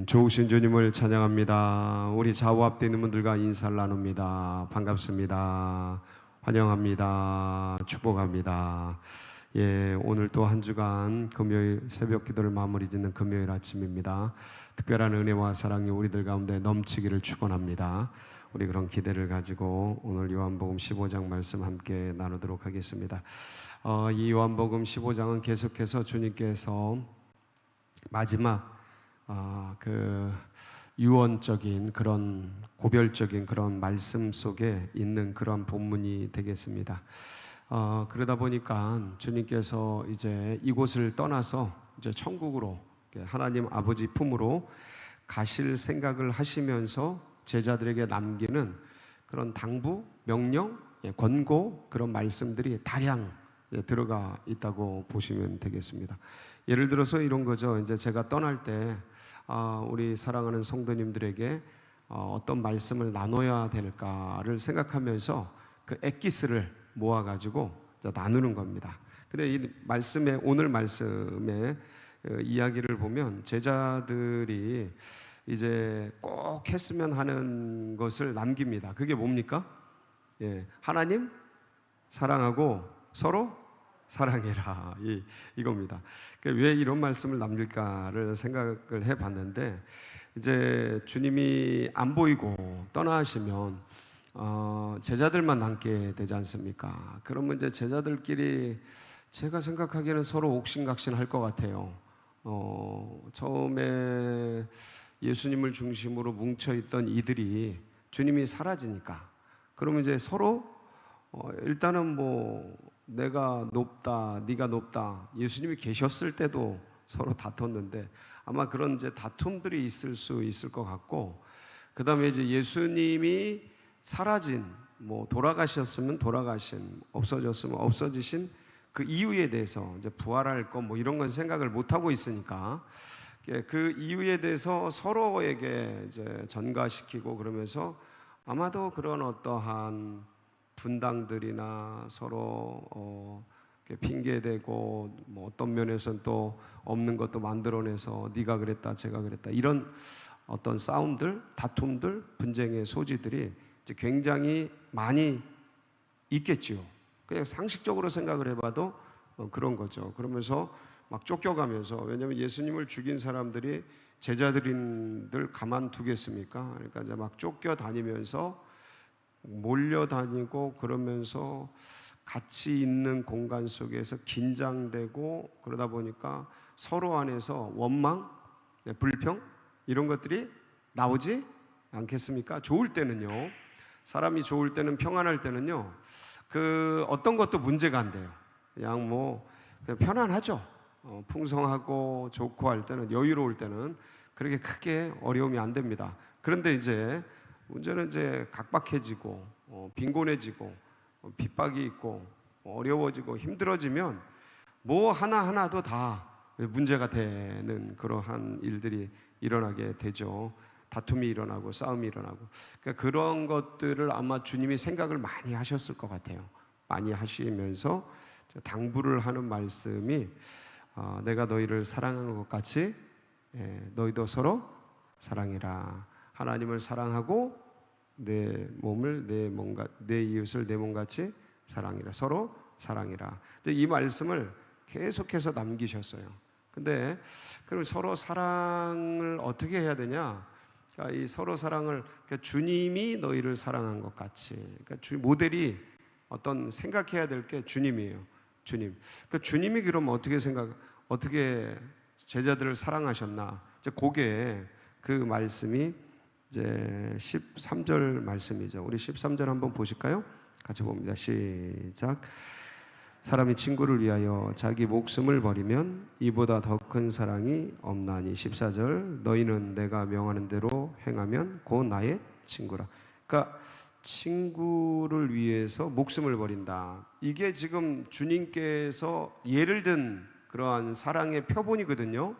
좋으신 주님을 찬양합니다. 우리 좌우 앞에 있는 분들과 인사를 나눕니다. 반갑습니다. 환영합니다. 축복합니다. 오늘 또 한 주간 금요일 새벽 기도를 마무리 짓는 금요일 아침입니다. 특별한 은혜와 사랑이 우리들 가운데 넘치기를 축원합니다. 우리 그런 기대를 가지고 오늘 요한복음 15장 말씀 함께 나누도록 하겠습니다. 이 요한복음 15장은 계속해서 주님께서 마지막 유언적인 그런 고별적인 그런 말씀 속에 있는 그런 본문이 되겠습니다. 그러다 보니까 주님께서 이제 이곳을 떠나서 이제 천국으로 하나님 아버지 품으로 가실 생각을 하시면서 제자들에게 남기는 그런 당부, 명령, 권고 그런 말씀들이 다량 들어가 있다고 보시면 되겠습니다. 예를 들어서 이런 거죠. 이제 제가 떠날 때 우리 사랑하는 성도님들에게 어떤 말씀을 나눠야 될까를 생각하면서 그 엑기스를 모아가지고 나누는 겁니다. 근데 이 말씀에 오늘 말씀의 이야기를 보면 제자들이 이제 꼭 했으면 하는 것을 남깁니다. 그게 뭡니까? 하나님 사랑하고 서로 사랑해라 이겁니다. 왜 이런 말씀을 남길까를 생각을 해봤는데 이제 주님이 안 보이고 떠나시면 제자들만 남게 되지 않습니까? 그러면 이제 제자들끼리 제가 생각하기에는 서로 옥신각신할 것 같아요. 처음에 예수님을 중심으로 뭉쳐있던 이들이 주님이 사라지니까 그러면 이제 서로 일단은 뭐 내가 높다, 네가 높다. 예수님이 계셨을 때도 서로 다퉜는데 아마 그런 이제 다툼들이 있을 수 있을 것 같고, 그 다음에 이제 예수님이 사라진, 뭐 돌아가셨으면 돌아가신, 없어졌으면 없어지신 그 이유에 대해서 이제 부활할 것 뭐 이런 건 생각을 못 하고 있으니까 그 이유에 대해서 서로에게 이제 전가시키고 그러면서 아마도 그런 어떠한 분당들이나 서로 핑계대고 뭐 어떤 면에서는 또 없는 것도 만들어내서 네가 그랬다 제가 그랬다 이런 어떤 싸움들, 다툼들, 분쟁의 소지들이 이제 굉장히 많이 있겠지요. 그냥 상식적으로 생각을 해봐도 그런 거죠. 그러면서 막 쫓겨가면서, 왜냐하면 예수님을 죽인 사람들이 제자들인들 가만두겠습니까? 그러니까 이제 막 쫓겨다니면서 몰려다니고 그러면서 같이 있는 공간 속에서 긴장되고 그러다 보니까 서로 안에서 원망, 불평 이런 것들이 나오지 않겠습니까? 좋을 때는요, 사람이 좋을 때는, 평안할 때는요, 그 어떤 것도 문제가 안 돼요. 그냥 뭐 그냥 편안하죠. 풍성하고 좋고 할 때는, 여유로울 때는 그렇게 크게 어려움이 안 됩니다. 그런데 이제 문제는 이제 각박해지고 빈곤해지고 핍박이 있고 어려워지고 힘들어지면 뭐 하나하나도 다 문제가 되는 그러한 일들이 일어나게 되죠. 다툼이 일어나고 싸움이 일어나고. 그러니까 그런 것들을 아마 주님이 생각을 많이 하셨을 것 같아요. 많이 하시면서 당부를 하는 말씀이 내가 너희를 사랑한 것 같이 너희도 서로 사랑해라. 하나님을 사랑하고 내 몸을 내 이웃을 내 몸같이 사랑해라. 서로 사랑해라. 이 말씀을 계속해서 남기셨어요. 근데 그럼 서로 사랑을 어떻게 해야 되냐? 그러니까 이 서로 사랑을, 그러니까 주님이 너희를 사랑한 것 같이. 그러니까 모델이 어떤 생각해야 될 게 주님이에요. 주님. 그러니까 주님이 그러면 어떻게 제자들을 사랑하셨나? 이제 그게 그 말씀이 이제 13절 말씀이죠. 우리 13절 한번 보실까요? 같이 봅니다. 시작. 사람이 친구를 위하여 자기 목숨을 버리면 이보다 더 큰 사랑이 없나니. 14절. 너희는 내가 명하는 대로 행하면 곧 나의 친구라. 그러니까 친구를 위해서 목숨을 버린다. 이게 지금 주님께서 예를 든 그러한 사랑의 표본이거든요.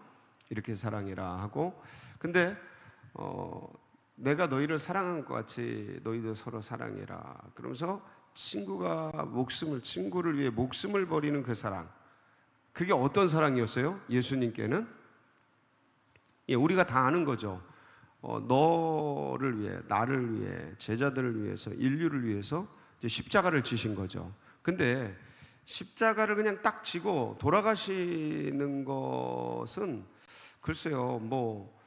이렇게 사랑해라 하고. 근데 내가 너희를 사랑한 것 같이 너희도 서로 사랑해라. 그러면서 친구를 위해 목숨을 버리는 그 사랑, 그게 어떤 사랑이었어요? 예수님께는 예, 우리가 다 아는 거죠. 너를 위해, 나를 위해, 제자들을 위해서, 인류를 위해서 이제 십자가를 지신 거죠. 근데 십자가를 그냥 딱 지고 돌아가시는 것은 글쎄요, 뭐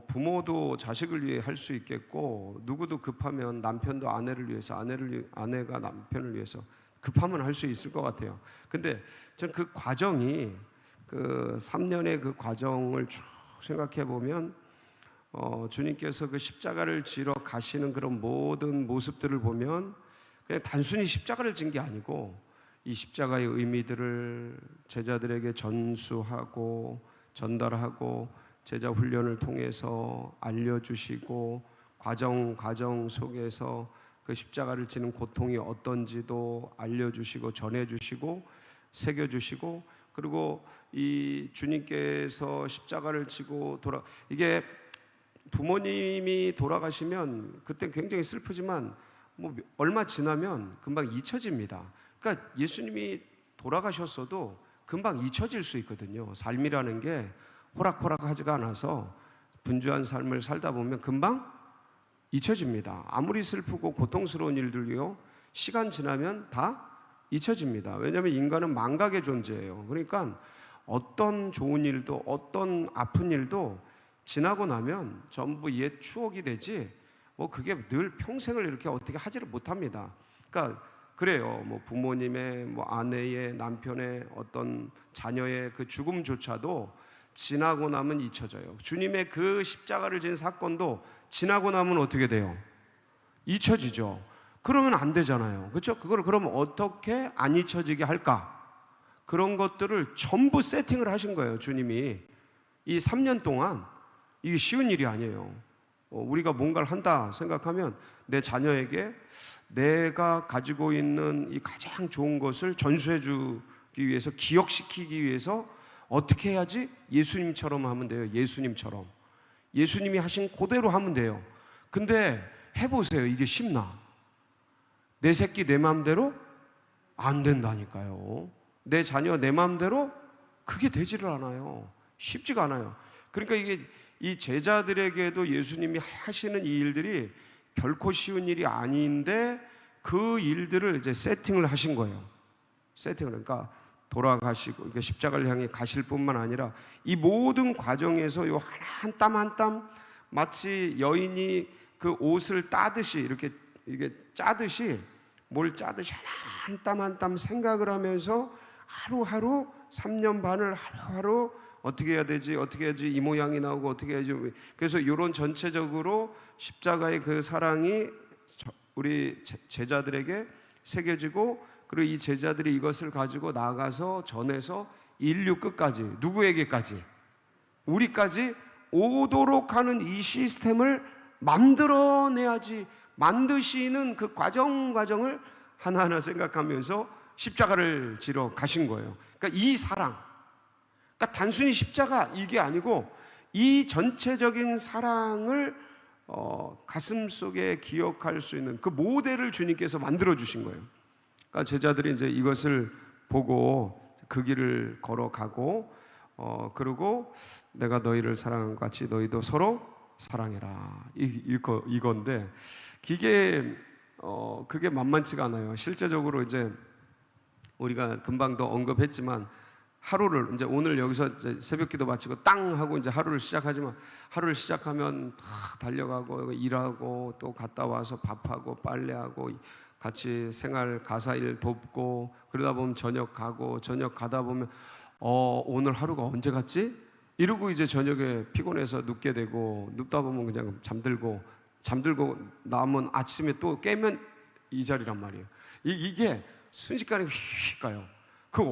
부모도 자식을 위해 할 수 있겠고, 누구도 급하면 남편도 아내를 위해서, 아내가 남편을 위해서 급하면 할 수 있을 것 같아요. 근데 전 그 과정이, 그 3년의 그 과정을 쭉 생각해 보면 주님께서 그 십자가를 지러 가시는 그런 모든 모습들을 보면 그냥 단순히 십자가를 진 게 아니고 이 십자가의 의미들을 제자들에게 전수하고 전달하고 제자 훈련을 통해서 알려주시고 과정 속에서 그 십자가를 지는 고통이 어떤지도 알려주시고 전해주시고 새겨주시고, 그리고 이 주님께서 십자가를 지고 이게 부모님이 돌아가시면 그때 굉장히 슬프지만 뭐 얼마 지나면 금방 잊혀집니다. 그러니까 예수님이 돌아가셨어도 금방 잊혀질 수 있거든요. 삶이라는 게 호락호락하지가 않아서 분주한 삶을 살다 보면 금방 잊혀집니다. 아무리 슬프고 고통스러운 일들이요, 시간 지나면 다 잊혀집니다. 왜냐하면 인간은 망각의 존재예요. 그러니까 어떤 좋은 일도, 어떤 아픈 일도 지나고 나면 전부 옛 추억이 되지 뭐 그게 늘 평생을 이렇게 어떻게 하지를 못합니다. 그러니까 그래요. 뭐 부모님의, 뭐 아내의, 남편의, 어떤 자녀의 그 죽음조차도 지나고 나면 잊혀져요. 주님의 그 십자가를 진 사건도 지나고 나면 어떻게 돼요? 잊혀지죠. 그러면 안 되잖아요. 그렇죠? 그걸 그러면 어떻게 안 잊혀지게 할까? 그런 것들을 전부 세팅을 하신 거예요, 주님이. 이 3년 동안 이게 쉬운 일이 아니에요. 우리가 뭔가를 한다 생각하면 내 자녀에게 내가 가지고 있는 이 가장 좋은 것을 전수해 주기 위해서, 기억시키기 위해서 어떻게 해야지? 예수님처럼 하면 돼요. 예수님처럼. 예수님이 하신 그대로 하면 돼요. 근데 해보세요. 이게 쉽나? 내 새끼 내 마음대로 안 된다니까요. 내 자녀 내 마음대로 그게 되지를 않아요. 쉽지가 않아요. 그러니까 이게 이 제자들에게도 예수님이 하시는 이 일들이 결코 쉬운 일이 아닌데 그 일들을 이제 세팅을 하신 거예요. 세팅을. 그러니까 돌아가시고 십자가를 향해 가실 뿐만 아니라 이 모든 과정에서 요 한 땀 한 땀 마치 여인이 그 옷을 따듯이 이렇게 이게 짜듯이, 뭘 짜듯이 한 땀 한 땀 생각을 하면서 하루하루 3년 반을 하루하루 어떻게 해야 되지? 어떻게 해야지 이 모양이 나오고 어떻게 해야지. 그래서 이런 전체적으로 십자가의 그 사랑이 우리 제자들에게 새겨지고, 그리고 이 제자들이 이것을 가지고 나가서 전해서 인류 끝까지, 누구에게까지? 우리까지 오도록 하는 이 시스템을 만들어내야지. 만드시는 그 과정을 하나하나 생각하면서 십자가를 지러 가신 거예요. 그러니까 이 사랑, 그러니까 단순히 십자가 이게 아니고 이 전체적인 사랑을 가슴 속에 기억할 수 있는 그 모델을 주님께서 만들어 주신 거예요. 그러니까 제자들이 이제 이것을 보고 그 길을 걸어가고, 그리고 내가 너희를 사랑한 것 같이 너희도 서로 사랑해라, 이건데 그게 만만치가 않아요. 실제적으로 이제 우리가 금방도 언급했지만 하루를 이제 오늘 여기서 이제 새벽기도 마치고 땅 하고 이제 하루를 시작하지만, 하루를 시작하면 다 달려가고 일하고 또 갔다 와서 밥하고 빨래하고 같이 생활 가사일 돕고, 그러다 보면 저녁 가고, 저녁 가다 보면 오늘 하루가 언제 갔지? 이러고 이제 저녁에 피곤해서 눕게 되고, 눕다 보면 그냥 잠들고 나면 아침에 또 깨면 이 자리란 말이에요. 이게 순식간에 휙 가요. 그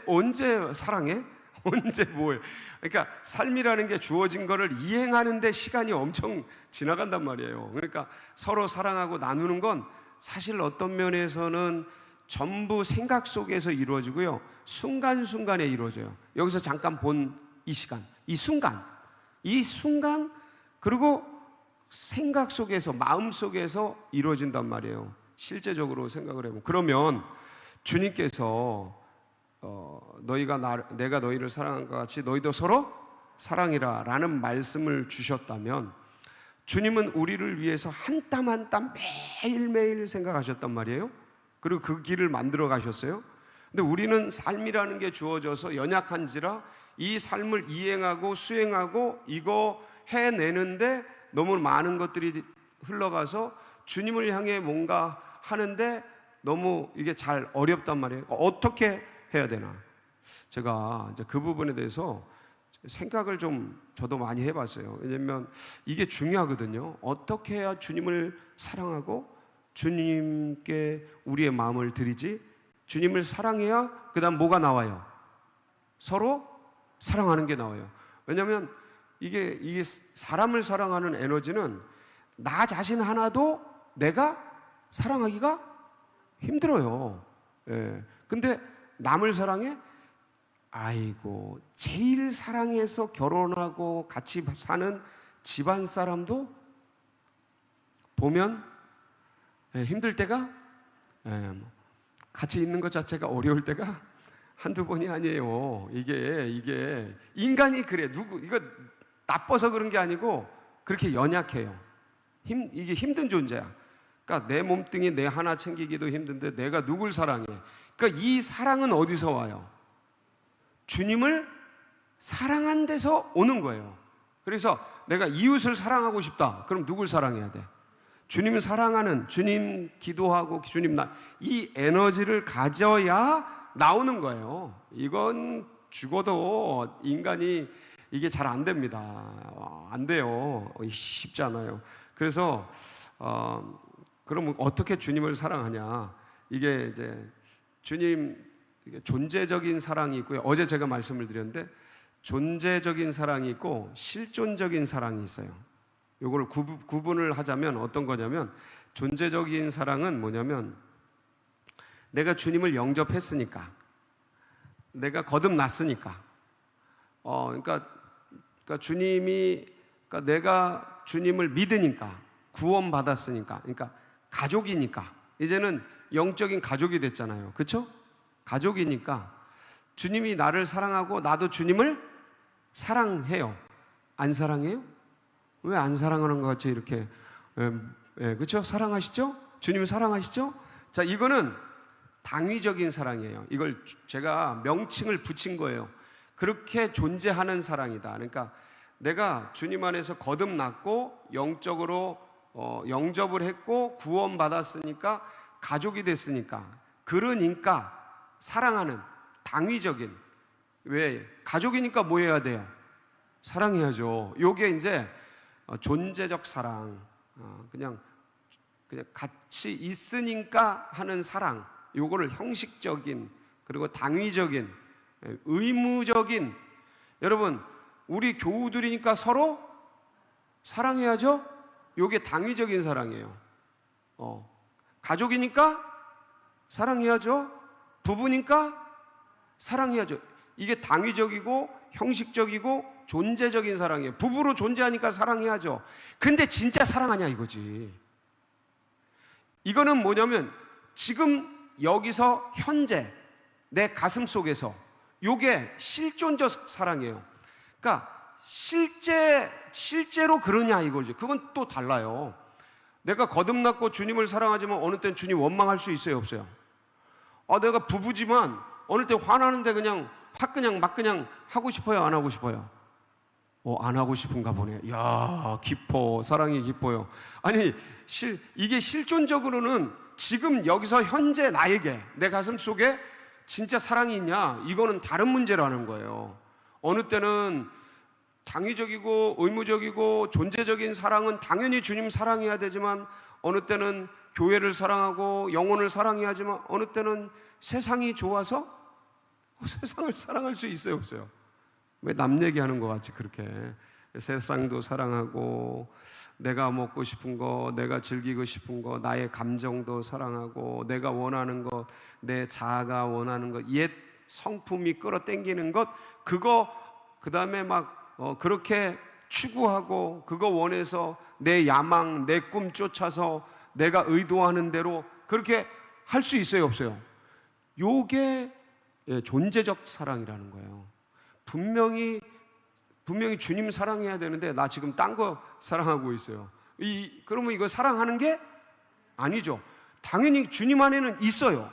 언제 사랑해? 언제 뭐해? 그러니까 삶이라는 게 주어진 거를 이행하는데 시간이 엄청 지나간단 말이에요. 그러니까 서로 사랑하고 나누는 건 사실 어떤 면에서는 전부 생각 속에서 이루어지고요, 순간순간에 이루어져요. 여기서 잠깐 본 이 시간, 이 순간, 그리고 생각 속에서, 마음 속에서 이루어진단 말이에요. 실제적으로 생각을 해보면. 그러면 주님께서 내가 너희를 사랑한 것 같이 너희도 서로 사랑이라 라는 말씀을 주셨다면, 주님은 우리를 위해서 한 땀 한 땀 매일매일 생각하셨단 말이에요. 그리고 그 길을 만들어 가셨어요. 근데 우리는 삶이라는 게 주어져서 연약한지라 이 삶을 이행하고 수행하고 이거 해내는데 너무 많은 것들이 흘러가서 주님을 향해 뭔가 하는데 너무 이게 잘 어렵단 말이에요. 어떻게 해야 되나? 제가 이제 그 부분에 대해서 생각을 좀 저도 많이 해봤어요. 왜냐면 이게 중요하거든요. 어떻게 해야 주님을 사랑하고 주님께 우리의 마음을 드리지? 주님을 사랑해야 그 다음 뭐가 나와요? 서로 사랑하는 게 나와요. 왜냐하면 이게 사람을 사랑하는 에너지는 나 자신 하나도 내가 사랑하기가 힘들어요. 예. 근데 남을 사랑해? 아이고, 제일 사랑해서 결혼하고 같이 사는 집안 사람도 보면 힘들 때가, 같이 있는 것 자체가 어려울 때가 한두 번이 아니에요. 이게 인간이 그래. 이거 나빠서 그런 게 아니고 그렇게 연약해요. 이게 힘든 존재야. 그러니까 내 몸뚱이 내 하나 챙기기도 힘든데 내가 누굴 사랑해? 그러니까 이 사랑은 어디서 와요? 주님을 사랑한 데서 오는 거예요. 그래서 내가 이웃을 사랑하고 싶다. 그럼 누굴 사랑해야 돼? 주님을 사랑하는, 주님 기도하고 주님 이 에너지를 가져야 나오는 거예요. 이건 죽어도 인간이 이게 잘 안 됩니다. 안 돼요. 쉽지 않아요. 그래서 그럼 어떻게 주님을 사랑하냐? 이게 이제 주님 존재적인 사랑이 있고요. 어제 제가 말씀을 드렸는데 존재적인 사랑이 있고 실존적인 사랑이 있어요. 요걸 구분을 하자면 어떤 거냐면, 존재적인 사랑은 뭐냐면 내가 주님을 영접했으니까, 내가 거듭났으니까, 그러니까 내가 주님을 믿으니까, 구원받았으니까, 그러니까 가족이니까, 이제는 영적인 가족이 됐잖아요. 그렇죠? 가족이니까 주님이 나를 사랑하고 나도 주님을 사랑해요. 안 사랑해요? 왜 안 사랑하는 것 같이 이렇게, 그렇죠? 사랑하시죠? 주님 사랑하시죠? 자, 이거는 당위적인 사랑이에요. 이걸 제가 명칭을 붙인 거예요. 그렇게 존재하는 사랑이다. 그러니까 내가 주님 안에서 거듭났고 영적으로 영접을 했고 구원받았으니까, 가족이 됐으니까, 그러니까 사랑하는 당위적인, 왜 가족이니까 뭐 해야 돼요? 사랑해야죠. 요게 이제 존재적 사랑, 그냥 같이 있으니까 하는 사랑, 요거를 형식적인, 그리고 당위적인, 의무적인. 여러분, 우리 교우들이니까 서로 사랑해야죠. 요게 당위적인 사랑이에요. 가족이니까 사랑해야죠. 부부니까 사랑해야죠. 이게 당위적이고 형식적이고 존재적인 사랑이에요. 부부로 존재하니까 사랑해야죠. 근데 진짜 사랑하냐 이거지. 이거는 뭐냐면 지금 여기서 현재 내 가슴 속에서, 요게 실존적 사랑이에요. 그러니까 실제로 그러냐 이거지. 그건 또 달라요. 내가 거듭났고 주님을 사랑하지만 어느 땐 주님 원망할 수 있어요, 없어요? 내가 부부지만 어느 때 화나는데 그냥 하고 싶어요, 안 하고 싶어요? 안 하고 싶은가 보네. 야, 깊어. 사랑이 깊어요. 아니, 이게 실존적으로는 지금 여기서 현재 나에게, 내 가슴 속에 진짜 사랑이 있냐? 이거는 다른 문제라는 거예요. 어느 때는 당위적이고 의무적이고 존재적인 사랑은 당연히 주님 사랑해야 되지만, 어느 때는 교회를 사랑하고 영혼을 사랑해야 하지만, 어느 때는 세상이 좋아서 세상을 사랑할 수 있어요, 없어요? 왜 남 얘기하는 것 같이 그렇게 세상도 사랑하고, 내가 먹고 싶은 거, 내가 즐기고 싶은 거, 나의 감정도 사랑하고, 내가 원하는 것, 내 자아가 원하는 것, 옛 성품이 끌어당기는 것, 그거 그 다음에 막 그렇게 추구하고, 그거 원해서 내 야망, 내 꿈 쫓아서 내가 의도하는 대로 그렇게 할 수 있어요, 없어요? 요게 존재적 사랑이라는 거예요. 분명히 분명히 주님 사랑해야 되는데 나 지금 딴 거 사랑하고 있어요. 그러면 이거 사랑하는 게 아니죠. 당연히 주님 안에는 있어요.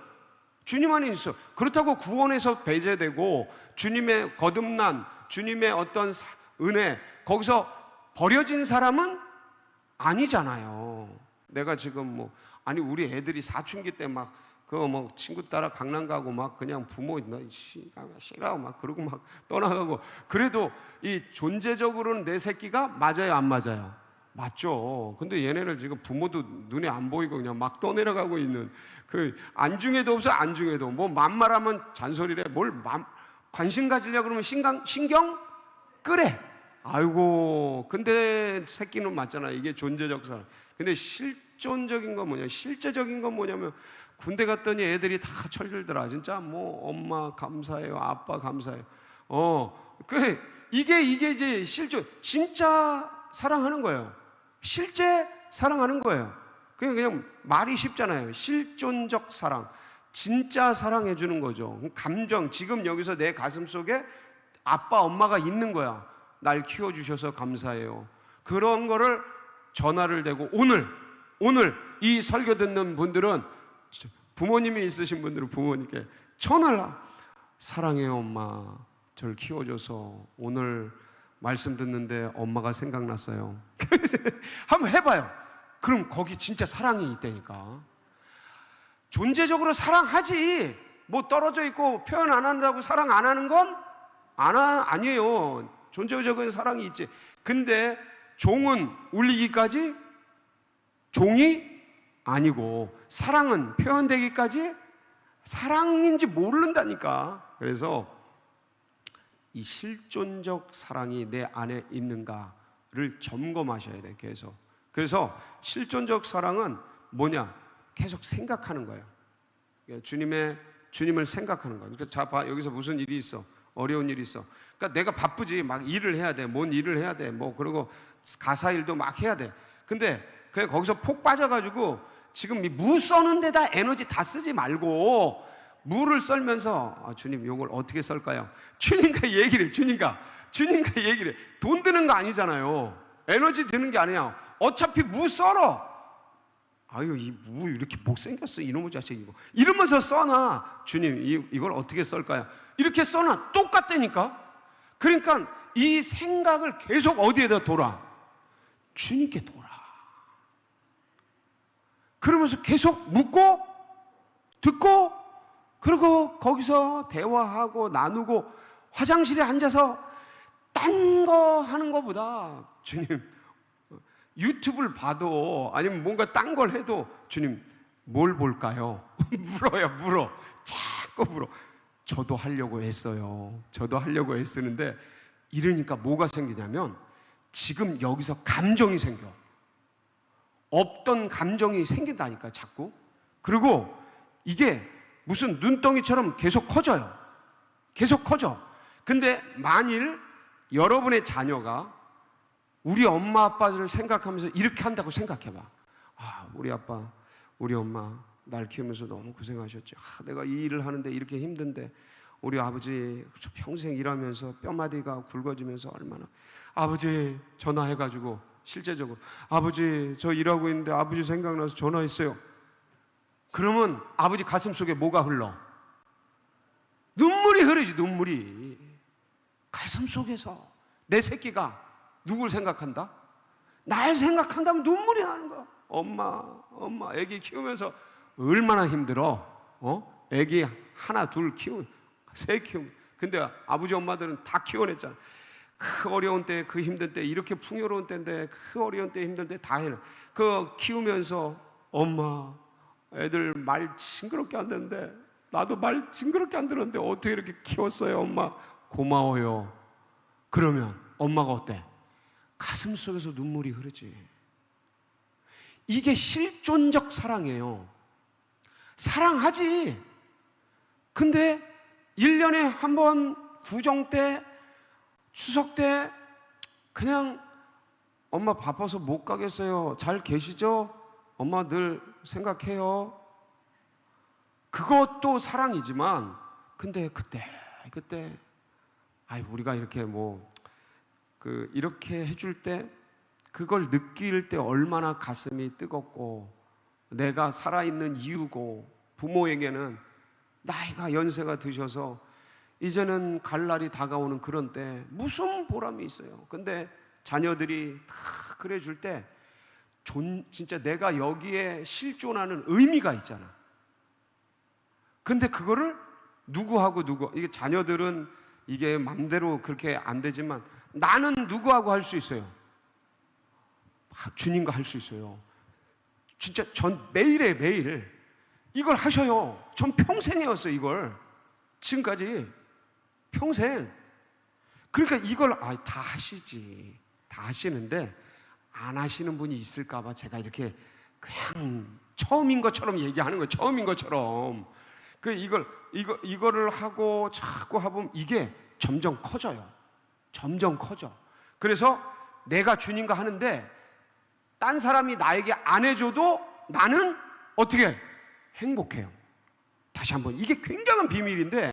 주님 안에 있어. 그렇다고 구원에서 배제되고 주님의 거듭난 주님의 어떤 은혜 거기서 버려진 사람은 아니잖아요. 내가 지금 뭐 아니 우리 애들이 사춘기 때 막 그거 뭐 친구 따라 강남 가고 막 그냥 부모 나 싫어 막 그러고 막 떠나가고 그래도 이 존재적으로는 내 새끼가 맞아요 안 맞아요? 맞죠. 근데 얘네를 지금 부모도 눈에 안 보이고 그냥 막 떠내려가고 있는 그 안중에도 없어. 안중에도 뭐 맘말하면 잔소리래. 뭘 관심 가지려고 그러면 신경 끄래. 아이고 근데 새끼는 맞잖아. 이게 존재적 사랑. 근데 실존적인 건 뭐냐, 실제적인 건 뭐냐면 군대 갔더니 애들이 다 철들더라. 진짜 뭐 엄마 감사해요, 아빠 감사해요. 이게 이제 진짜 사랑하는 거예요. 실제 사랑하는 거예요. 그냥 말이 쉽잖아요. 실존적 사랑, 진짜 사랑해 주는 거죠. 감정, 지금 여기서 내 가슴 속에 아빠 엄마가 있는 거야. 날 키워주셔서 감사해요. 그런 거를 전화를 대고 오늘 이 설교 듣는 분들은 부모님이 있으신 분들은 부모님께 전화를 사랑해요 엄마, 저를 키워줘서 오늘 말씀 듣는데 엄마가 생각났어요. 한번 해봐요. 그럼 거기 진짜 사랑이 있다니까. 존재적으로 사랑하지. 뭐 떨어져 있고 표현 안 한다고 사랑 안 하는 건 아니에요. 존재적인 사랑이 있지. 근데 종은 울리기까지 종이 아니고 사랑은 표현되기까지 사랑인지 모른다니까. 그래서 이 실존적 사랑이 내 안에 있는가를 점검하셔야 돼요. 계속. 그래서 실존적 사랑은 뭐냐? 계속 생각하는 거예요. 주님을 생각하는 거예요. 그러니까 자, 봐, 여기서 무슨 일이 있어? 어려운 일이 있어. 그러니까 내가 바쁘지. 막 일을 해야 돼. 뭔 일을 해야 돼. 뭐 그리고 가사 일도 막 해야 돼. 근데 그냥 거기서 폭 빠져가지고 지금 무 써는 데다 에너지 다 쓰지 말고 무를 썰면서 주님 이걸 어떻게 썰까요? 주님과 얘기를 해. 주님과 얘기를 해. 돈 드는 거 아니잖아요. 에너지 드는 게 아니야. 어차피 무 썰어. 아유 이 무 이렇게 못생겼어 이놈의 자식 이거 이러면서 써놔. 주님 이걸 어떻게 썰까요? 이렇게 써놔. 똑같다니까. 그러니까 이 생각을 계속 어디에다 돌아? 주님께 돌아. 그러면서 계속 묻고 듣고 그리고 거기서 대화하고 나누고 화장실에 앉아서 딴 거 하는 것보다 주님 유튜브를 봐도 아니면 뭔가 딴 걸 해도 주님 뭘 볼까요? 물어. 자꾸 물어. 저도 하려고 했어요. 저도 하려고 했었는데 이러니까 뭐가 생기냐면 지금 여기서 감정이 생겨. 없던 감정이 생긴다니까 자꾸. 그리고 이게 무슨 눈덩이처럼 계속 커져요. 계속 커져. 근데 만일 여러분의 자녀가 우리 엄마 아빠를 생각하면서 이렇게 한다고 생각해봐. 우리 아빠 우리 엄마 날 키우면서 너무 고생하셨지. 내가 이 일을 하는데 이렇게 힘든데 우리 아버지 평생 일하면서 뼈마디가 굵어지면서 얼마나. 아버지 전화해가지고 실제적으로 아버지 저 일하고 있는데 아버지 생각나서 전화했어요. 그러면 아버지 가슴 속에 뭐가 흘러? 눈물이 흐르지. 눈물이. 가슴 속에서 내 새끼가 누굴 생각한다? 날 생각한다면 눈물이 나는 거야. 엄마 애기 키우면서 얼마나 힘들어. 애기 하나 둘 키우면 세 키우면. 근데 아버지 엄마들은 다 키워냈잖아. 그 어려운 때, 그 힘든 때, 이렇게 풍요로운 때인데 그 어려운 때, 힘든 때 다 해놔. 그 키우면서 엄마 애들 말 징그럽게 안 듣는데 나도 말 징그럽게 안 들었는데 어떻게 이렇게 키웠어요 엄마 고마워요. 그러면 엄마가 어때? 가슴 속에서 눈물이 흐르지. 이게 실존적 사랑이에요. 사랑하지. 근데 1년에 한 번 구정 때 추석 때 그냥 엄마 바빠서 못 가겠어요. 잘 계시죠? 엄마 늘 생각해요. 그것도 사랑이지만 근데 그때 우리가 이렇게 뭐 이렇게 해줄 때 그걸 느낄 때 얼마나 가슴이 뜨겁고 내가 살아있는 이유고, 부모에게는 나이가 연세가 드셔서 이제는 갈 날이 다가오는 그런 때 무슨 보람이 있어요. 근데 자녀들이 다 그래 줄 때 진짜 내가 여기에 실존하는 의미가 있잖아. 근데 그거를 이게 자녀들은 이게 맘대로 그렇게 안 되지만 나는 누구하고 할 수 있어요? 주님과 할 수 있어요. 진짜 전 매일에 매일 이걸 하셔요. 전 평생 해왔어요. 이걸 지금까지 평생. 그러니까 이걸 다 하시지, 다 하시는데 안 하시는 분이 있을까봐 제가 이렇게 그냥 처음인 것처럼 얘기하는 거예요. 처음인 것처럼. 이거를 하고 자꾸 하면 이게 점점 커져요. 점점 커져. 그래서 내가 주님과 하는데 딴 사람이 나에게 안 해줘도 나는 어떻게 행복해요. 다시 한번, 이게 굉장한 비밀인데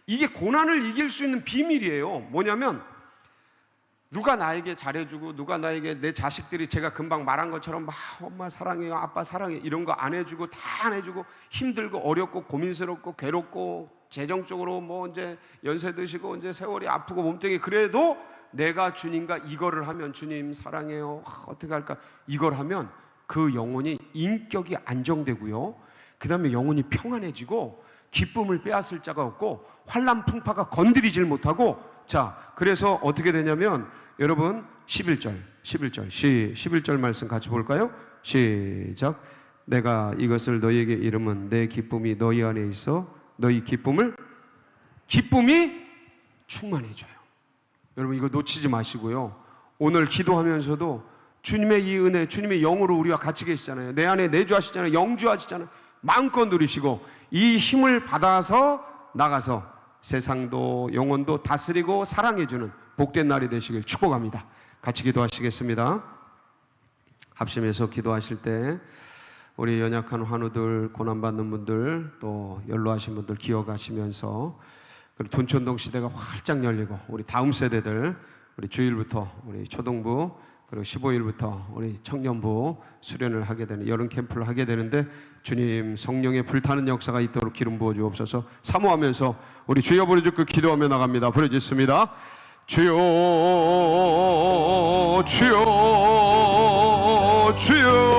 이게 고난을 이길 수 있는 비밀이에요. 뭐냐면 누가 나에게 잘해주고 누가 나에게, 내 자식들이 제가 금방 말한 것처럼 막 엄마 사랑해요, 아빠 사랑해 이런 거 안 해주고 다 안 해주고 힘들고 어렵고 고민스럽고 괴롭고 재정적으로 뭐 이제 연세 드시고 이제 세월이 아프고 몸뚱이, 그래도 내가 주님과 이거를 하면, 주님 사랑해요, 어떻게 할까, 이걸 하면 그 영혼이 인격이 안정되고요, 그 다음에 영혼이 평안해지고 기쁨을 빼앗을 자가 없고 환난 풍파가 건드리질 못하고. 자, 그래서 어떻게 되냐면 여러분 11절 말씀 같이 볼까요? 시작. 내가 이것을 너희에게 이름은 내 기쁨이 너희 안에 있어 너희 기쁨이 충만해져요. 여러분 이거 놓치지 마시고요. 오늘 기도하면서도 주님의 이 은혜, 주님의 영으로 우리와 같이 계시잖아요. 내 안에 내주하시잖아요. 영주하시잖아요. 마음껏 누리시고 이 힘을 받아서 나가서 세상도 영혼도 다스리고 사랑해주는 복된 날이 되시길 축복합니다. 같이 기도하시겠습니다. 합심해서 기도하실 때 우리 연약한 환우들, 고난받는 분들, 또 연로하신 분들 기억하시면서, 그리고 둔촌동 시대가 활짝 열리고 우리 다음 세대들, 우리 주일부터 우리 초등부, 그리고 15일부터 우리 청년부 수련을 하게 되는, 여름 캠프를 하게 되는데 주님 성령의 불타는 역사가 있도록 기름 부어 주옵소서. 사모하면서 우리 주여 부르짖고 기도하며 나갑니다. 부르짖습니다. 주여 주여 주여